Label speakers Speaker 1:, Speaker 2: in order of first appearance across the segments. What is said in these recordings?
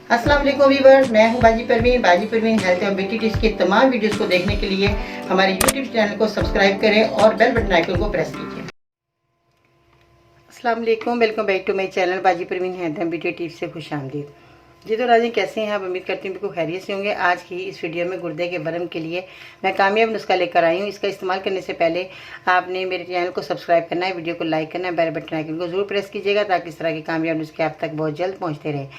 Speaker 1: अस्सलाम वालेकुम व्यूअर्स, मैं हूं बाजी परवीन हेल्थ और ब्यूटी टिप्स की तमाम वीडियोस को देखने के लिए हमारे यूट्यूब चैनल को सब्सक्राइब करें और बेल बटन आइकन को प्रेस कीजिए। अस्सलाम वालेकुम, welcome back to my channel Baji Parveen health और ब्यूटी टिप्स से खुशामदीद। जी तो राजी, कैसे हैं आप? उम्मीद करती हूँ बिल्कुल खैरियत से होंगे। आज की इस वीडियो में गुर्दे के वर्म के लिए मैं कामयाब नुस्खा लेकर आई हूँ। इसका इस्तेमाल करने से पहले आपने मेरे चैनल को सब्सक्राइब करना है, वीडियो को लाइक करना है, बेल बटन आइकन को जरूर प्रेस कीजिएगा ताकि इस तरह के कामयाब नुस्खे आप तक बहुत जल्द पहुँचते रहें।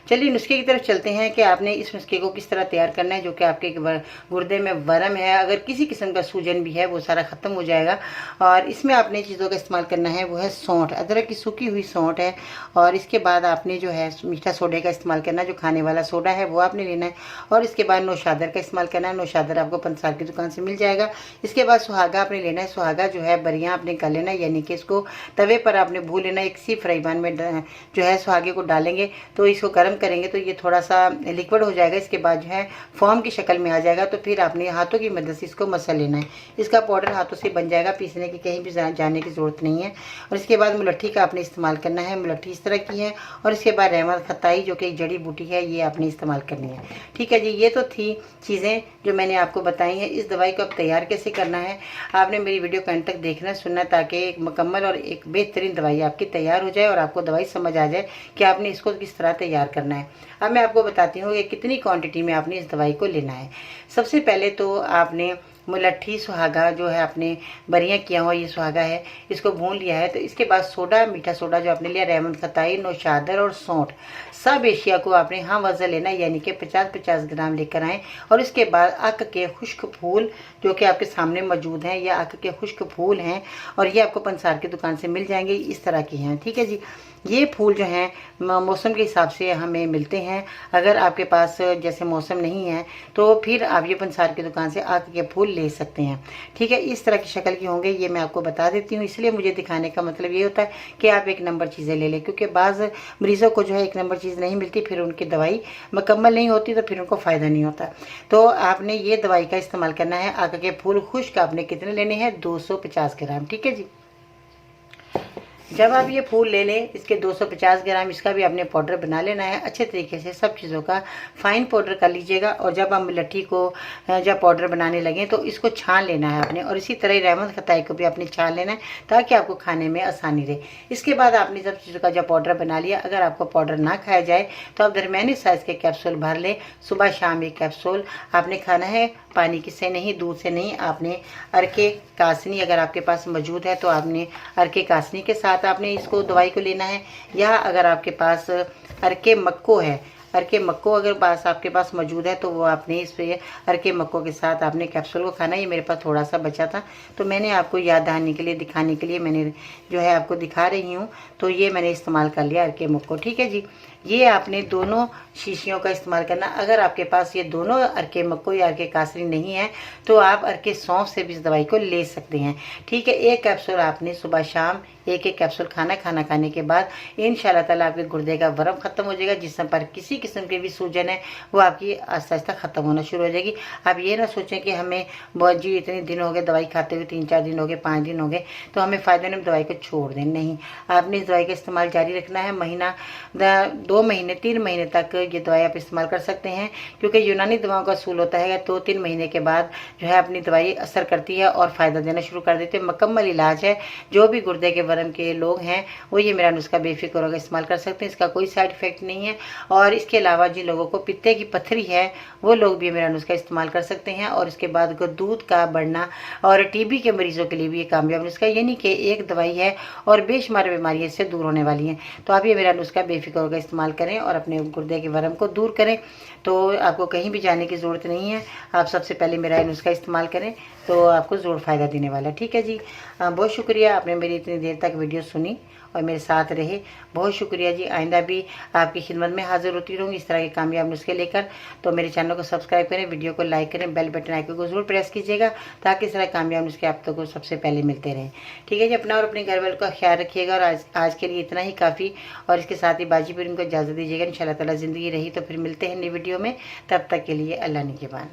Speaker 1: चलिए नुस्खे की तरफ चलते हैं कि आपने इस नुस्खे को किस तरह तैयार करना है। जो कि आपके गुर्दे में वर्म है, अगर किसी किस्म का सूजन भी है, वो सारा ख़त्म हो जाएगा। और इसमें आपने चीज़ों का इस्तेमाल करना है, वो है सौंठ, अदरक की सूखी हुई सौंठ है। और इसके बाद आपने जो है मीठा सोडे का इस्तेमाल करना है, जो खाने वाला सोडा है वो आपने लेना है। और इसके बाद नौशादर का इस्तेमाल करना है। नौशादर आपको पंसार की दुकान से मिल जाएगा। इसके बाद सुहागा आपने लेना है। सुहागा जो है बरियाँ आपने कर लेना है, यानी कि इसको तवे पर आपने भून लेना है। एक सी फ्राई पैन में जो है सुहागे को डालेंगे, तो इसको गर्म करेंगे तो ये थोड़ा सा लिक्विड हो जाएगा। इसके बाद जो है फॉर्म की शक्ल में आ जाएगा। तो फिर आपने हाथों की मदद से इसको मसल लेना है। इसका पाउडर हाथों से बन जाएगा, पीसने की कहीं भी जाने की ज़रूरत नहीं है। और इसके बाद मुलट्ठी का आपने इस्तेमाल करना है। मुलट्ठी इस तरह की है। और इसके बाद रहमत खताई, जो कि एक जड़ी बूटी है, ये आपने इस्तेमाल करनी है। ठीक है जी, ये तो थी चीज़ें जो मैंने आपको बताई हैं। इस दवाई को अब तैयार कैसे करना है, आपने मेरी वीडियो को अंत तक देखना सुनना, ताकि एक मुकम्मल और एक बेहतरीन दवाई आपकी तैयार हो जाए और आपको दवाई समझ आ जाए कि आपने इसको किस तरह तैयार करना है। अब मैं आपको बताती हूँ कि कितनी क्वांटिटी में आपने इस दवाई को लेना है। सबसे पहले तो आपने मुलट्ठी सुहागा जो है, आपने बरियाँ किया हुआ ये सुहागा है, इसको भून लिया है। तो इसके बाद सोडा, मीठा सोडा जो आपने लिया, रहमत खताई, नौशादर और सौंठ, सब एशिया को आपने वज़न लेना है, यानी कि 50-50 ग्राम लेकर आएँ। और इसके बाद अक के खुश्क फूल जो कि आपके सामने मौजूद हैं, या अक के खुश्क फूल हैं, और ये आपको पंसार की दुकान से मिल जाएंगे, इस तरह की हैं। ठीक है जी, ये फूल जो हैं मौसम के हिसाब से हमें मिलते हैं। अगर आपके पास जैसे मौसम नहीं है तो फिर आप ये पंसार की दुकान से आक के फूल ले सकते हैं। ठीक है, इस तरह की शक्ल के होंगे, ये मैं आपको बता देती हूँ। इसलिए मुझे दिखाने का मतलब ये होता है कि आप एक नंबर चीज़ें ले लें, क्योंकि बाज़ मरीज़ों को जो है एक नंबर चीज़ नहीं मिलती, फिर उनकी दवाई मुकम्मल नहीं होती, तो फिर उनको फ़ायदा नहीं होता। तो आपने ये दवाई का इस्तेमाल करना है। आक के फूल खुश्क आपने कितने लेने हैं? 250 ग्राम। ठीक है जी, जब आप ये फूल ले लें, इसके 250 ग्राम, इसका भी आपने पाउडर बना लेना है। अच्छे तरीके से सब चीज़ों का फाइन पाउडर कर लीजिएगा। और जब हम लट्ठी को जब पाउडर बनाने लगें तो इसको छान लेना है आपने। और इसी तरह रहमत खताई को भी आपने छान लेना है, ताकि आपको खाने में आसानी रहे। इसके बाद आपने सब चीज़ों का जब पाउडर बना लिया, अगर आपको पाउडर ना खाया जाए तो आप दरमियानी साइज़ के कैप्सूल भर लें। सुबह शाम एक कैप्सूल आपने खाना है, पानी की से नहीं, दूध से नहीं। आपने अरके कासनी अगर आपके पास मौजूद है तो आपने अरके कासनी के साथ आपने इसको दवाई को लेना है। या अगर आपके पास अरके मक्को है, अरके मक्को अगर पास आपके पास मौजूद है तो वो आपने इस पे अरके मक्को के साथ आपने कैप्सूल को खाना है। ये मेरे पास थोड़ा सा बचा था, तो मैंने आपको याद दहानी के लिए, दिखाने के लिए मैंने जो है आपको दिखा रही हूँ। तो ये मैंने इस्तेमाल कर लिया अरके मक्को। ठीक है जी, ये आपने दोनों शीशियों का इस्तेमाल करना। अगर आपके पास ये दोनों अरके मक्को या अरके कासनी नहीं है तो आप अरके सौंफ से भी इस दवाई को ले सकते हैं। ठीक है, एक कैप्सूल आपने सुबह शाम एक एक कैप्सूल खाना खाने के बाद इंशाल्लाह ताला आपके गुर्दे का वर्म खत्म हो जाएगा। जिसम पर किसी किस्म की भी सूजन है वो आपकी आहिस्ता आहिस्ता ख़त्म होना शुरू हो जाएगी। आप ये ना सोचें कि हमें बहुत जी इतने दिन हो गए दवाई खाते हुए, 3-4 दिन हो गए, 5 दिन हो गए, तो हमें फ़ायदा नहीं, दवाई को छोड़ दें। नहीं, आपने इस दवाई का इस्तेमाल जारी रखना है। महीना 2 महीने 3 महीने तक ये दवाई आप इस्तेमाल कर सकते हैं, क्योंकि यूनानी दवाओं का असूल होता है 2-3 महीने के बाद जो है अपनी दवाई असर करती है और फ़ायदा देना शुरू कर देते हैं। मुकम्मल इलाज है। जो भी गुर्दे के वर्म के लोग हैं वो ये मेरा नुस्खा बेफिक्र होकर इस्तेमाल कर सकते हैं। इसका कोई साइड इफेक्ट नहीं है। और इसके अलावा जिन लोगों को पित्ते की पथरी है वो लोग भी मेरा नुस्खा इस्तेमाल कर सकते हैं। और इसके बाद दूध का बढ़ना और टीबी के मरीजों के लिए भी ये कामयाब नुस्खा, यानी कि एक दवाई है और बेशुमार बीमारियाँ इससे दूर होने वाली हैं। तो आप ये मेरा नुस्खा बेफिक्र होकर इस्तेमाल करें और अपने गुर्दे के वर्म को दूर करें। तो आपको कहीं भी जाने की ज़रूरत नहीं है। आप सबसे पहले मेरा ये नुस्खा इस्तेमाल करें तो आपको ज़रूर फ़ायदा देने वाला है। ठीक है जी, बहुत शुक्रिया, आपने मेरी इतनी देर तक वीडियो सुनी और मेरे साथ रहे। बहुत शुक्रिया जी। आइंदा भी आपकी खिदमत में हाजिर होती रहूँगी इस तरह के कामयाब नुस्खे लेकर। तो मेरे चैनल को सब्सक्राइब करें, वीडियो को लाइक करें, बेल बटन आइकन को जरूर प्रेस कीजिएगा, ताकि इस तरह कामयाब नुस्खे आप तक को सबसे पहले मिलते रहें। ठीक है जी, अपना और अपने घर वालों का ख्याल रखिएगा। और आज के लिए इतना ही काफ़ी। और इसके साथ ही बाजी पर इनको इजाज़त दीजिएगा। इंशाल्लाह ताला ज़िंदगी रही तो फिर मिलते हैं नई वीडियो में। तब तक के लिए अल्लाह निगहबान।